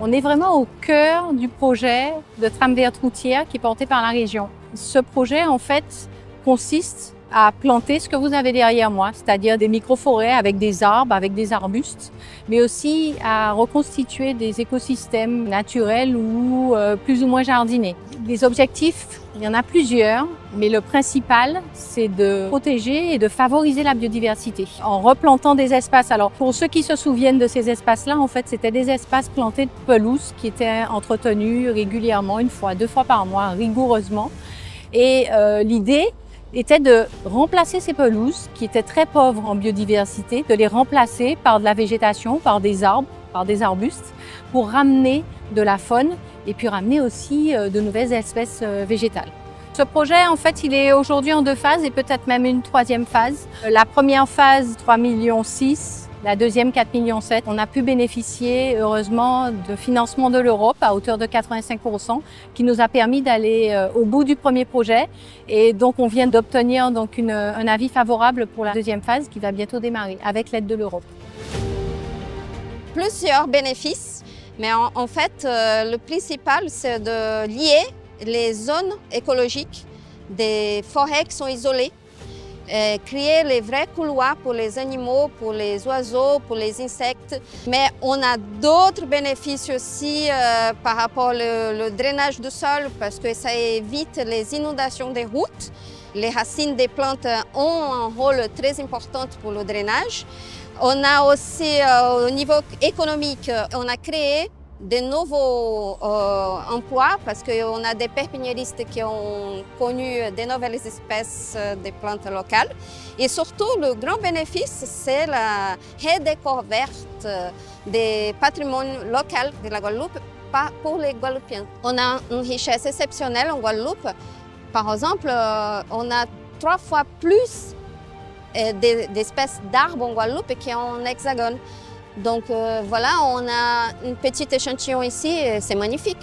On est vraiment au cœur du projet de trame verte routière qui est porté par la région. Ce projet, en fait, consiste à planter ce que vous avez derrière moi, c'est-à-dire des micro-forêts avec des arbres, avec des arbustes, mais aussi à reconstituer des écosystèmes naturels ou plus ou moins jardinés. Les objectifs, il y en a plusieurs, mais le principal, c'est de protéger et de favoriser la biodiversité en replantant des espaces. Alors, pour ceux qui se souviennent de ces espaces-là, en fait, c'était des espaces plantés de pelouse qui étaient entretenus régulièrement, une fois, 2 fois par mois, rigoureusement. Et l'idée était de remplacer ces pelouses qui étaient très pauvres en biodiversité, de les remplacer par de la végétation, par des arbres, par des arbustes, pour ramener de la faune et puis ramener aussi de nouvelles espèces végétales. Ce projet, en fait, il est aujourd'hui en 2 phases et peut-être même une 3e phase. La première phase, 3,6 millions. La deuxième, 4,7 millions. On a pu bénéficier, heureusement, de financement de l'Europe à hauteur de 85%, qui nous a permis d'aller au bout du premier projet. Et donc, on vient d'obtenir donc un avis favorable pour la 2e phase qui va bientôt démarrer avec l'aide de l'Europe. Plusieurs bénéfices, mais en fait, le principal, c'est de lier les zones écologiques des forêts qui sont isolées, créer les vrais couloirs pour les animaux, pour les oiseaux, pour les insectes. Mais on a d'autres bénéfices aussi par rapport au drainage du sol, parce que ça évite les inondations des routes. Les racines des plantes ont un rôle très important pour le drainage. On a aussi, au niveau économique, on a créé de nouveaux emplois parce qu'on a des pépiniéristes qui ont connu de nouvelles espèces de plantes locales. Et surtout, le grand bénéfice, c'est la redécouverte des patrimoines locaux de la Guadeloupe pour les Guadeloupéens. On a une richesse exceptionnelle en Guadeloupe. Par exemple, on a 3 fois plus d'espèces d'arbres en Guadeloupe qu'en Hexagone. Donc voilà, on a un petit échantillon ici et c'est magnifique.